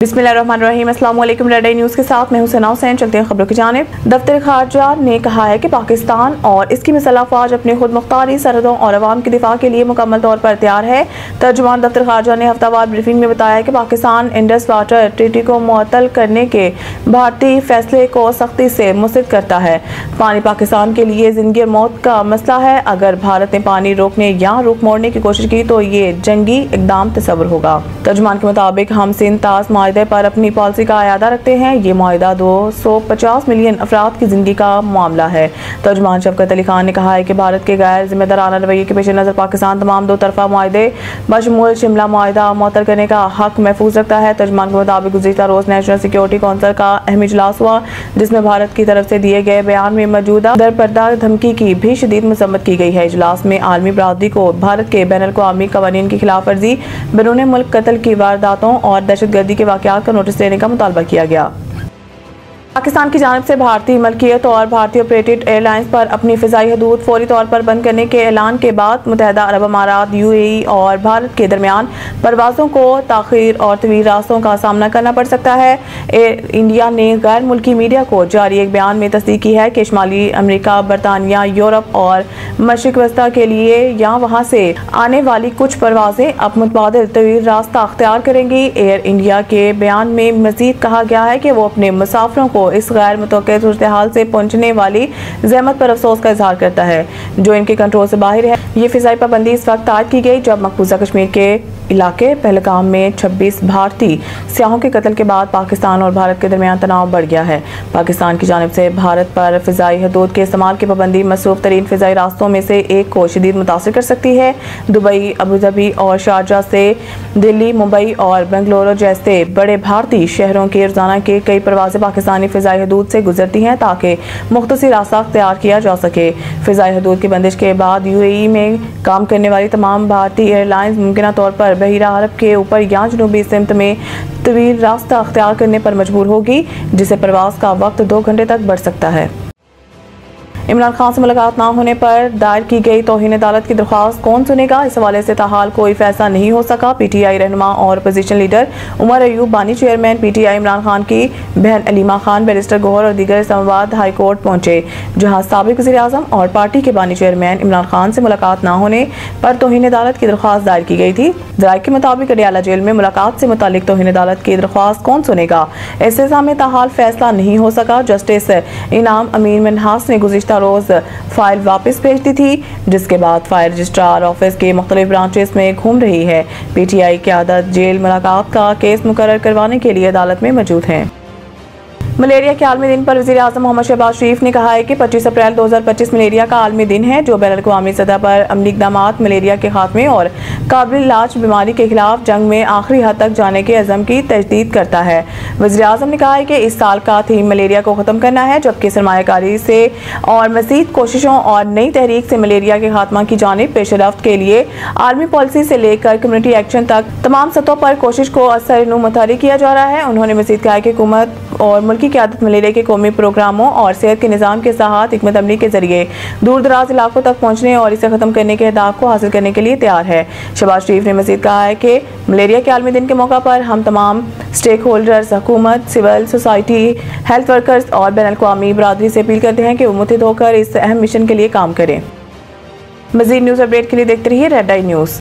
बिस्मिल्लाहिर्रहमानिर्रहीम। अस्सलाम वालेकुम। रेड आई न्यूज़ के साथ मैं हुसैना हुसैन। चलते हैं खबरों की जानिब। दफ्तर खारजा ने कहा है कि पाकिस्तान और इसकी मुसल्लह अफवाज अपनी खुद मुख्तारी सरहदों और अवाम के दिफा के लिए मुकम्मल तौर पर तैयार है। तर्जुमान दफ्तर खारजा ने हफ्तावार ब्रीफिंग में बताया कि पाकिस्तान इंडस वाटर ट्रीटी को मुअत्तल करने के भारतीय फैसले को सख्ती से मुस्तरद करता है। पानी पाकिस्तान के लिए जिंदगी और मौत का मसला है। अगर भारत ने पानी रोकने या रुख मोड़ने की कोशिश की तो ये जंगी इकदाम तस्वर होगा। तर्जुमान के मुताबिक हम सिंताज माहिदे पर अपनी पॉलिसी का आयादा रखते हैं। ये माहिदा 250 मिलियन अफराद की जिंदगी का मामला है। तर्जुमान शफकत अली खान ने कहा है कि भारत के गैर जिम्मेदाराना रवैये के पेश नज़र पाकिस्तान तमाम दो तरफा माहिदे बशमूल शिमला माहिदा मुअत्तल करने का हक महफूज रखता है। तर्जुमान के मुताबिक गुज़िश्ता रोज़ नेशनल सिक्योरिटी कौंसिल का अहम इजलास हुआ, जिसमें भारत की तरफ से दिए गए बयान में मौजूदा दरपर्दा धमकी की भी शदीद मजम्मत की गई है। इजलास में आलमी बरादरी को भारत के बैनुल-अक़वामी क़वानीन की खिलाफ वर्जी, बैरून मुल्क कत्ल की वारदातों और दहशतगर्दी के वाक़यात का नोटिस देने का मुतालबा किया गया। पाकिस्तान की जानिब से भारतीय मलकियत और भारतीय ऑपरेटेड एयरलाइंस पर अपनी फ़िज़ाई हदूद फौरी तौर पर बंद करने के ऐलान के बाद मुत्तहिदा अरब अमारात यूएई और भारत के दरमियान परवाज़ों को ताख़ीर और तवील रास्तों का सामना करना पड़ सकता है। एयर इंडिया ने गैर मुल्की मीडिया को जारी एक बयान में तस्दीक की है कि शुमाली अमरीका, बरतानिया, यूरोप और मशरिक़ वस्ता के लिए या वहाँ से आने वाली कुछ परवाज़ें अब मुतबादिल तवील रास्ता अख्तियार करेंगी। एयर इंडिया के बयान में मज़ीद कहा गया है कि वो अपने मुसाफिरों को इस गैर मुतवक्किल सूरत-ए-हाल से पहुंचने वाली ज़हमत पर अफसोस का इजहार करता है, जो इनके कंट्रोल से बाहर है। ये फ़िज़ाई पाबंदी इस वक्त आयद की गई जब मकबूजा कश्मीर के इलाके पहलगाम में 26 भारतीय सियाहों के कत्ल के बाद पाकिस्तान और भारत के दरमियान तनाव बढ़ गया है। पाकिस्तान की जानिब से भारत पर फ़िज़ाई हदूद के इस्तेमाल की पाबंदी मसरूफ़ तरीन फ़िज़ाई रास्तों में से एक को शदीद मुतासिर कर सकती है। दुबई, अबू धाबी और शारजा से दिल्ली, मुंबई और बेंगलुरु जैसे बड़े भारतीय शहरों के रोज़ाना के कई परवाज़ें पाकिस्तानी फ़िज़ाई हदूद से गुजरती हैं ताकि मुख्तसर रास्ता अख्तियार किया जा सके। फ़िज़ाई हदूद की बंदिश के बाद यूएई में काम करने वाली तमाम भारतीय एयरलाइंस मुमकिन तौर पर बहिरा अरब के ऊपर या जनूबी सिमत में तवील रास्ता अख्तियार करने पर मजबूर होगी, जिससे परवाज़ का वक्त 2 घंटे तक बढ़ सकता है। इमरान खान से मुलाकात ना होने पर दायर की गई तौहीन अदालत की दरख्वास्त कौन सुनेगा? इस हवाले से ताहाल कोई फैसला नहीं हो सका। पीटीआई रहनुमा और अपोजिशन लीडर उमर अयूब बानी चेयरमैन पीटीआई इमरान खान की बहन अलीमा खान, बैरिस्टर गौहर और दीगर इस्लामाबाद हाई कोर्ट पहुंचे, जहां साबिक वज़ीर आज़म और पार्टी के बानी चेयरमैन इमरान खान से मुलाकात ना होने पर तौहीन अदालत की दरख्वास्त दायर की गई थी। ज़राए के मुताबिक अडियाला जेल में मुलाकात से मुतालिक तौहीन अदालत की दरख्वास्त कौन सुनेगा, इस सिलसिले में ताहाल फैसला नहीं हो सका। जस्टिस इनाम अमीन मिन्हास ने गुज़िश्ता रोज फाइल वापस भेज दी थी, जिसके बाद फाइल रजिस्ट्रार ऑफिस के मुख्तलिफ ब्रांचेस में घूम रही है। पीटीआई क़यादत जेल मुलाकात का केस मुकर्रर करवाने के लिए अदालत में मौजूद है। मलेरिया के आलमी दिन पर वज़ीर आज़म मोहम्मद शहबाज शरीफ ने कहा है कि 25 अप्रैल 2025 मलेरिया का आलमी दिन है, जो बैनुल-अक़वामी सतह पर अमली इक़दामात, मलेरिया के खात्मे और काबिल इलाज बीमारी के खिलाफ जंग में आखिरी हद तक जाने के अज़म की तजदीद करता है। वज़ीर आज़म ने कहा है कि इस साल का थीम मलेरिया को ख़त्म करना है, जबकि सरमायाकारी से और मज़ीद कोशिशों और नई तहरीक से मलेरिया के खात्मा की जानिब पेशरफ्त के लिए आलमी पॉलिसी से लेकर कम्युनिटी एक्शन तक तमाम सतहों पर कोशिश को असर मुतहरिक किया जा रहा है। उन्होंने मज़ीद कहा कि हुकूमत और मुल्की क़यादत मलेरिया के कौमी प्रोग्रामों और सेहत के निज़ाम के साथ हिकमत अमली के जरिए दूर दराज इलाकों तक पहुँचने और इसे ख़त्म करने के अहदाफ को हासिल करने के लिए तैयार है। शहबाज शरीफ ने मज़ीद कहा है कि मलेरिया के आलमी दिन के मौका पर हम तमाम स्टेक होल्डर्स, हुकूमत, सिविल सोसाइटी, हेल्थ वर्कर्स और बैनुल-अक़वामी बरादरी से अपील करते हैं कि वो मुत्तहिद होकर इस अहम मिशन के लिए काम करें। मज़ीद न्यूज़ अपडेट के लिए देखते रहिए रेड आई न्यूज़।